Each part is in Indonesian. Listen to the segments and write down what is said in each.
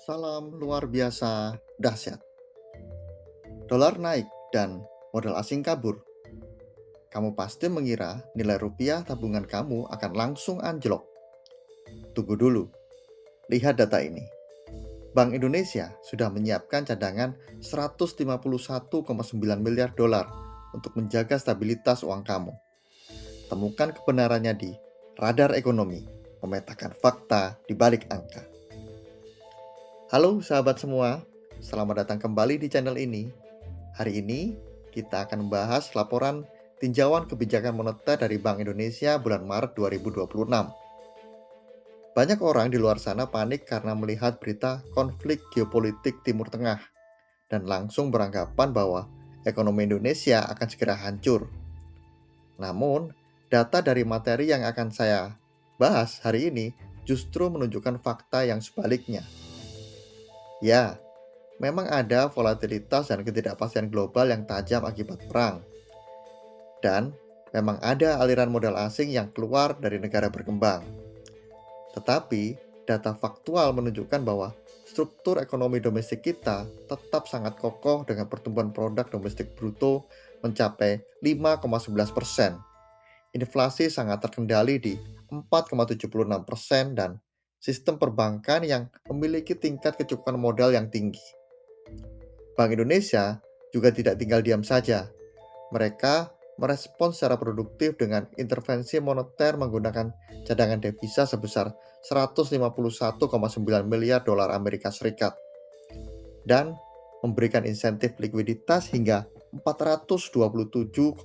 Salam luar biasa dahsyat. Dolar naik dan modal asing kabur. Kamu pasti mengira nilai rupiah tabungan kamu akan langsung anjlok. Tunggu dulu, lihat data ini. Bank Indonesia sudah menyiapkan cadangan 151,9 miliar dolar untuk menjaga stabilitas uang kamu. Temukan kebenarannya di Radar Ekonomi, memetakan fakta di balik angka. Halo sahabat semua, selamat datang kembali di channel ini. Hari ini kita akan membahas laporan tinjauan kebijakan moneter dari Bank Indonesia bulan Maret 2026. Banyak orang di luar sana panik karena melihat berita konflik geopolitik Timur Tengah dan langsung beranggapan bahwa ekonomi Indonesia akan segera hancur. Namun, data dari materi yang akan saya bahas hari ini justru menunjukkan fakta yang sebaliknya. Ya, memang ada volatilitas dan ketidakpastian global yang tajam akibat perang. Dan memang ada aliran modal asing yang keluar dari negara berkembang. Tetapi, data faktual menunjukkan bahwa struktur ekonomi domestik kita tetap sangat kokoh dengan pertumbuhan produk domestik bruto mencapai 5,11%. Inflasi sangat terkendali di 4,76% dan sistem perbankan yang memiliki tingkat kecukupan modal yang tinggi. Bank Indonesia juga tidak tinggal diam saja. Mereka merespon secara produktif dengan intervensi moneter menggunakan cadangan devisa sebesar 151,9 miliar dolar Amerika Serikat dan memberikan insentif likuiditas hingga 427,1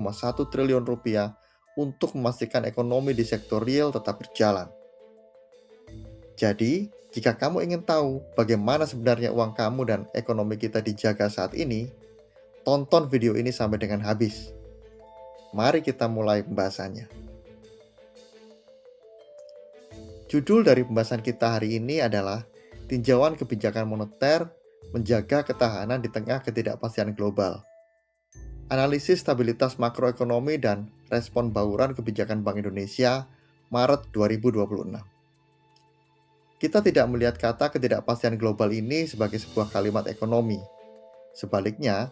triliun rupiah untuk memastikan ekonomi di sektor real tetap berjalan. Jadi, jika kamu ingin tahu bagaimana sebenarnya uang kamu dan ekonomi kita dijaga saat ini, tonton video ini sampai dengan habis. Mari kita mulai pembahasannya. Judul dari pembahasan kita hari ini adalah Tinjauan Kebijakan Moneter Menjaga Ketahanan di Tengah Ketidakpastian Global. Analisis stabilitas makroekonomi dan respon bauran kebijakan Bank Indonesia Maret 2026. Kita tidak melihat kata ketidakpastian global ini sebagai sebuah kalimat ekonomi. Sebaliknya,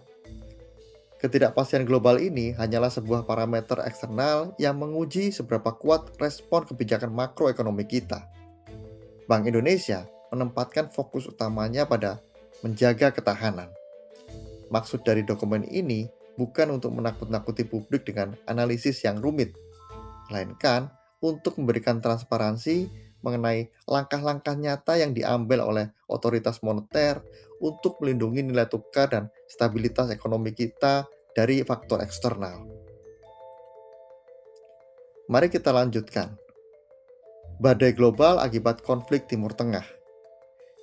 ketidakpastian global ini hanyalah sebuah parameter eksternal yang menguji seberapa kuat respon kebijakan makroekonomi kita. Bank Indonesia menempatkan fokus utamanya pada menjaga ketahanan. Maksud dari dokumen ini bukan untuk menakut-nakuti publik dengan analisis yang rumit, melainkan untuk memberikan transparansi mengenai langkah-langkah nyata yang diambil oleh otoritas moneter untuk melindungi nilai tukar dan stabilitas ekonomi kita dari faktor eksternal. Mari kita lanjutkan. Badai global akibat konflik Timur Tengah.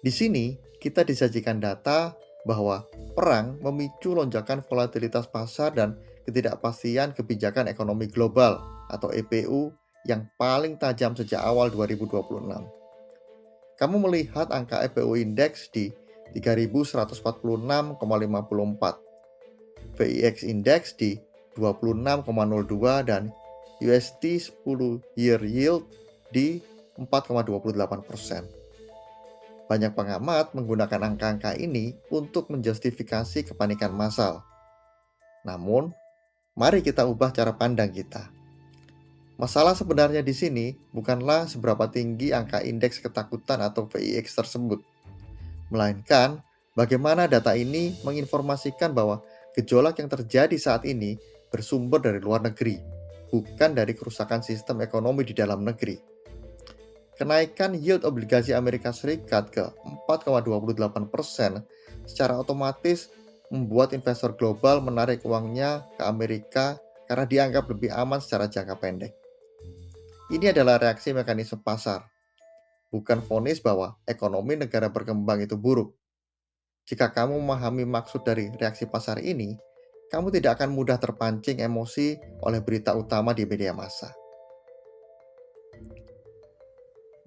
Di sini, kita disajikan data bahwa perang memicu lonjakan volatilitas pasar dan ketidakpastian kebijakan ekonomi global atau EPU yang paling tajam sejak awal 2026. Kamu melihat angka EPU Index di 3146,54, VIX Index di 26,02 dan USD 10 Year Yield di 4,28%. Banyak pengamat menggunakan angka-angka ini untuk menjustifikasi kepanikan massal. Namun, mari kita ubah cara pandang kita. Masalah sebenarnya di sini bukanlah seberapa tinggi angka indeks ketakutan atau VIX tersebut, melainkan bagaimana data ini menginformasikan bahwa gejolak yang terjadi saat ini bersumber dari luar negeri, bukan dari kerusakan sistem ekonomi di dalam negeri. Kenaikan yield obligasi Amerika Serikat ke 4,28% secara otomatis membuat investor global menarik uangnya ke Amerika karena dianggap lebih aman secara jangka pendek. Ini adalah reaksi mekanisme pasar, bukan vonis bahwa ekonomi negara berkembang itu buruk. Jika kamu memahami maksud dari reaksi pasar ini, kamu tidak akan mudah terpancing emosi oleh berita utama di media massa.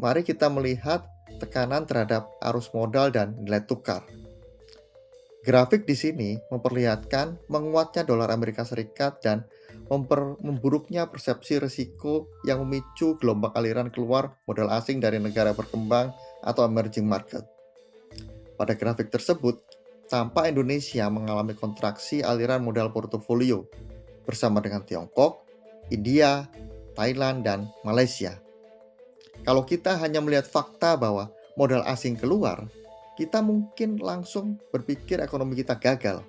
Mari kita melihat tekanan terhadap arus modal dan nilai tukar. Grafik di sini memperlihatkan menguatnya dolar Amerika Serikat dan memburuknya persepsi risiko yang memicu gelombang aliran keluar modal asing dari negara berkembang atau emerging market. Pada grafik tersebut, tampak Indonesia mengalami kontraksi aliran modal portofolio bersama dengan Tiongkok, India, Thailand, dan Malaysia. Kalau kita hanya melihat fakta bahwa modal asing keluar, kita mungkin langsung berpikir ekonomi kita gagal.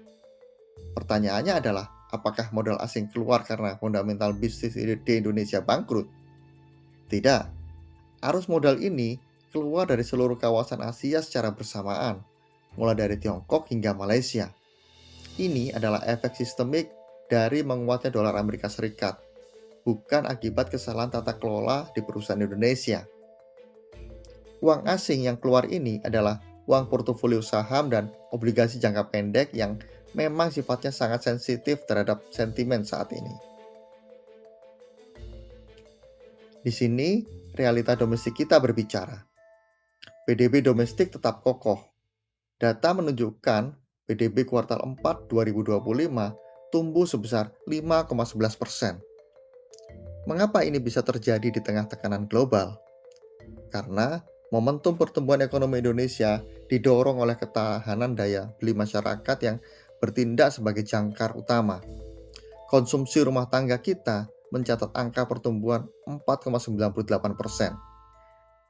Pertanyaannya adalah, apakah modal asing keluar karena fundamental bisnis di Indonesia bangkrut? Tidak. Arus modal ini keluar dari seluruh kawasan Asia secara bersamaan, mulai dari Tiongkok hingga Malaysia. Ini adalah efek sistemik dari menguatnya dolar Amerika Serikat, bukan akibat kesalahan tata kelola di perusahaan Indonesia. Uang asing yang keluar ini adalah uang portofolio saham dan obligasi jangka pendek yang memang sifatnya sangat sensitif terhadap sentimen saat ini. Di sini, realita domestik kita berbicara. PDB domestik tetap kokoh. Data menunjukkan PDB kuartal 4 2025 tumbuh sebesar 5,11%. Mengapa ini bisa terjadi di tengah tekanan global? Karena momentum pertumbuhan ekonomi Indonesia didorong oleh ketahanan daya beli masyarakat yang bertindak sebagai jangkar utama. Konsumsi rumah tangga kita mencatat angka pertumbuhan 4,98%.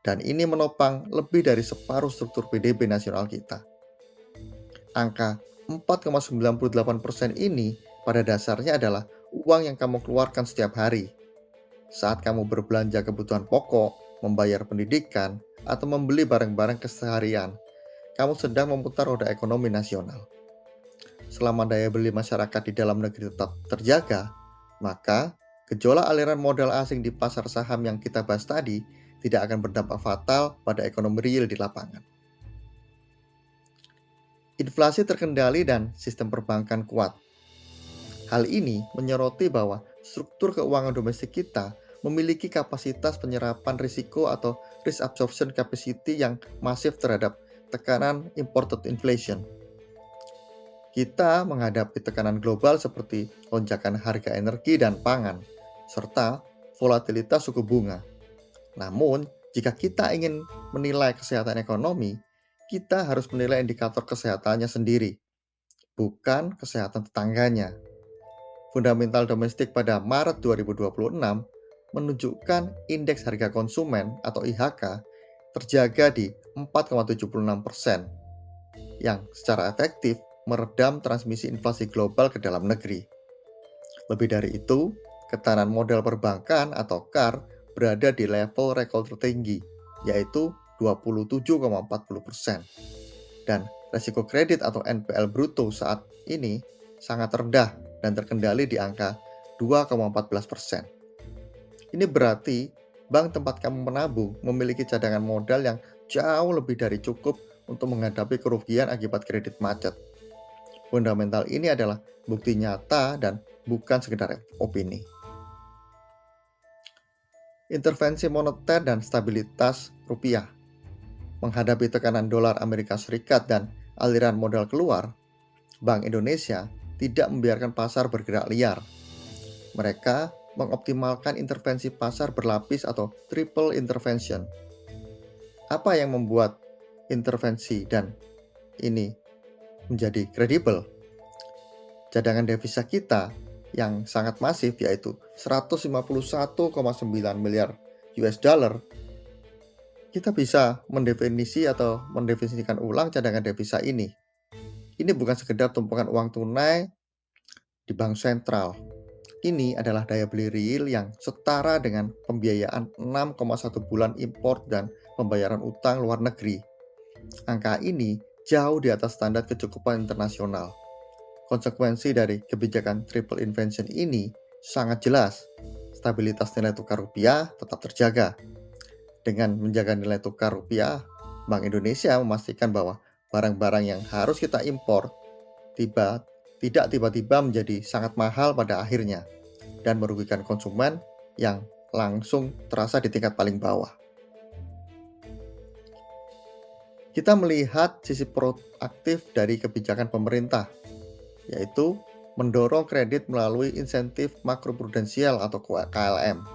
Dan ini menopang lebih dari separuh struktur PDB nasional kita. Angka 4,98% ini pada dasarnya adalah uang yang kamu keluarkan setiap hari. Saat kamu berbelanja kebutuhan pokok, membayar pendidikan, atau membeli barang-barang keseharian, kamu sedang memutar roda ekonomi nasional. Selama daya beli masyarakat di dalam negeri tetap terjaga, maka gejolak aliran modal asing di pasar saham yang kita bahas tadi tidak akan berdampak fatal pada ekonomi real di lapangan. Inflasi terkendali dan sistem perbankan kuat. Hal ini menyoroti bahwa struktur keuangan domestik kita memiliki kapasitas penyerapan risiko atau risk absorption capacity yang masif terhadap tekanan imported inflation. Kita menghadapi tekanan global seperti lonjakan harga energi dan pangan, serta volatilitas suku bunga. Namun, jika kita ingin menilai kesehatan ekonomi, kita harus menilai indikator kesehatannya sendiri, bukan kesehatan tetangganya. Fundamental domestik pada Maret 2026 menunjukkan indeks harga konsumen atau IHK terjaga di 4,76%, yang secara efektif meredam transmisi inflasi global ke dalam negeri. Lebih dari itu, ketahanan modal perbankan atau KAR berada di level rekor tertinggi, yaitu 27,40%. Dan resiko kredit atau NPL bruto saat ini sangat rendah dan terkendali di angka 2,14%. Ini berarti bank tempat kamu menabung memiliki cadangan modal yang jauh lebih dari cukup untuk menghadapi kerugian akibat kredit macet. Fundamental ini adalah bukti nyata dan bukan sekedar opini. Intervensi moneter dan stabilitas rupiah. Menghadapi tekanan dolar Amerika Serikat dan aliran modal keluar, Bank Indonesia tidak membiarkan pasar bergerak liar. Mereka mengoptimalkan intervensi pasar berlapis atau triple intervention. Apa yang membuat intervensi dan ini menjadi kredibel? Cadangan devisa kita yang sangat masif, yaitu 151,9 miliar US dollar. Kita bisa mendefinisikan ulang cadangan devisa ini. Ini bukan sekedar tumpukan uang tunai di bank sentral. Ini adalah daya beli real yang setara dengan pembiayaan 6,1 bulan impor dan pembayaran utang luar negeri. Angka ini jauh di atas standar kecukupan internasional. Konsekuensi dari kebijakan triple intervention ini sangat jelas. Stabilitas nilai tukar rupiah tetap terjaga. Dengan menjaga nilai tukar rupiah, Bank Indonesia memastikan bahwa barang-barang yang harus kita impor tidak tiba-tiba menjadi sangat mahal pada akhirnya dan merugikan konsumen yang langsung terasa di tingkat paling bawah. Kita melihat sisi proaktif dari kebijakan pemerintah, yaitu mendorong kredit melalui insentif makroprudensial atau KLM.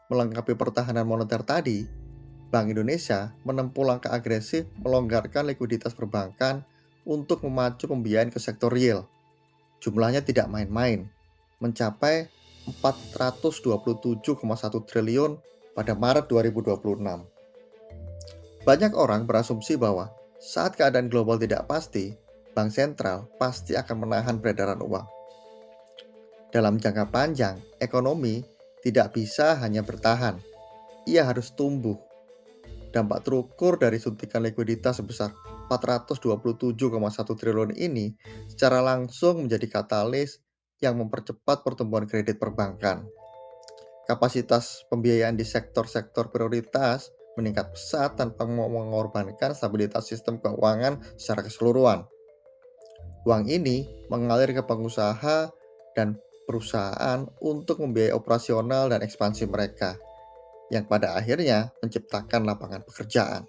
Melengkapi pertahanan moneter tadi, Bank Indonesia menempuh langkah agresif melonggarkan likuiditas perbankan untuk memacu pembiayaan ke sektor real. Jumlahnya tidak main-main, mencapai 427,1 triliun pada Maret 2026. Banyak orang berasumsi bahwa saat keadaan global tidak pasti, bank sentral pasti akan menahan peredaran uang. Dalam jangka panjang, ekonomi tidak bisa hanya bertahan, ia harus tumbuh. Dampak terukur dari suntikan likuiditas sebesar 427,1 triliun ini secara langsung menjadi katalis yang mempercepat pertumbuhan kredit perbankan. Kapasitas pembiayaan di sektor-sektor prioritas meningkat pesat tanpa mengorbankan stabilitas sistem keuangan secara keseluruhan. Uang ini mengalir ke pengusaha dan perusahaan untuk membiayai operasional dan ekspansi mereka, yang pada akhirnya menciptakan lapangan pekerjaan.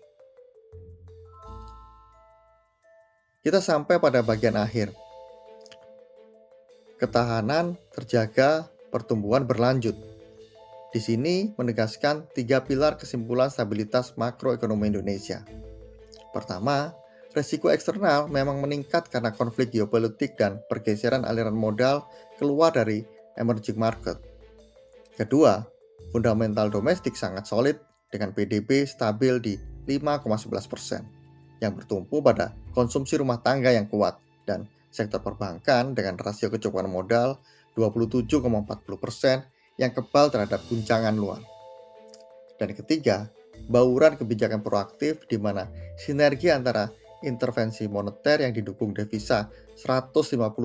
Kita sampai pada bagian akhir. Ketahanan terjaga, pertumbuhan berlanjut. Di sini menegaskan 3 pilar kesimpulan stabilitas makroekonomi Indonesia. Pertama, resiko eksternal memang meningkat karena konflik geopolitik dan pergeseran aliran modal keluar dari emerging market. Kedua, fundamental domestik sangat solid dengan PDB stabil di 5,11%, yang bertumpu pada konsumsi rumah tangga yang kuat dan sektor perbankan dengan rasio kecukupan modal 27,40% yang kebal terhadap guncangan luar. Dan ketiga, bauran kebijakan proaktif di mana sinergi antara intervensi moneter yang didukung devisa 151,9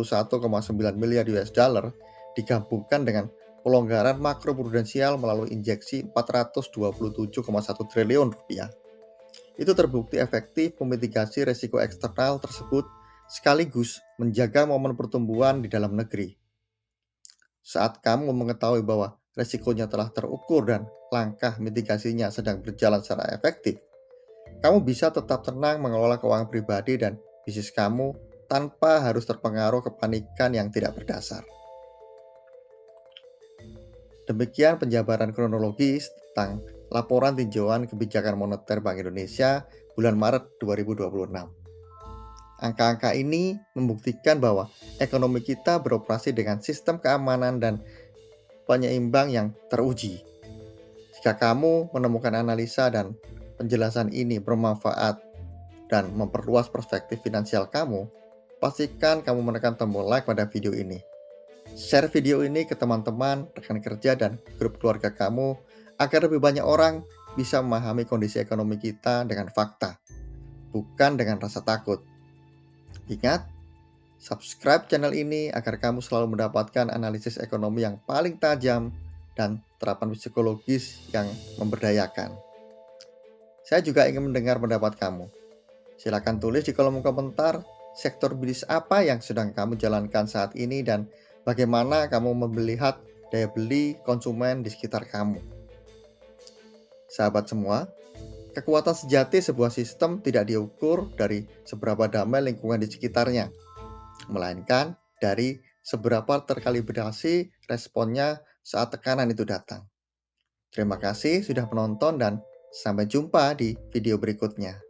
miliar US dollar digabungkan dengan pelonggaran makroprudensial melalui injeksi 427,1 triliun rupiah. Itu terbukti efektif memitigasi resiko eksternal tersebut sekaligus menjaga momen pertumbuhan di dalam negeri. Saat kamu mengetahui bahwa resikonya telah terukur dan langkah mitigasinya sedang berjalan secara efektif, kamu bisa tetap tenang mengelola keuangan pribadi dan bisnis kamu tanpa harus terpengaruh kepanikan yang tidak berdasar. Demikian penjabaran kronologis tentang laporan tinjauan kebijakan moneter Bank Indonesia bulan Maret 2026. Angka-angka ini membuktikan bahwa ekonomi kita beroperasi dengan sistem keamanan dan penyeimbang yang teruji. Jika kamu menemukan analisa dan penjelasan ini bermanfaat dan memperluas perspektif finansial kamu, pastikan kamu menekan tombol like pada video ini. Share video ini ke teman-teman, rekan kerja, dan grup keluarga kamu agar lebih banyak orang bisa memahami kondisi ekonomi kita dengan fakta, bukan dengan rasa takut. Ingat, subscribe channel ini agar kamu selalu mendapatkan analisis ekonomi yang paling tajam dan terapan psikologis yang memberdayakan. Saya juga ingin mendengar pendapat kamu. Silakan tulis di kolom komentar sektor bisnis apa yang sedang kamu jalankan saat ini dan bagaimana kamu melihat daya beli konsumen di sekitar kamu. Sahabat semua, kekuatan sejati sebuah sistem tidak diukur dari seberapa damai lingkungan di sekitarnya, melainkan dari seberapa terkalibrasi responnya saat tekanan itu datang. Terima kasih sudah menonton dan sampai jumpa di video berikutnya.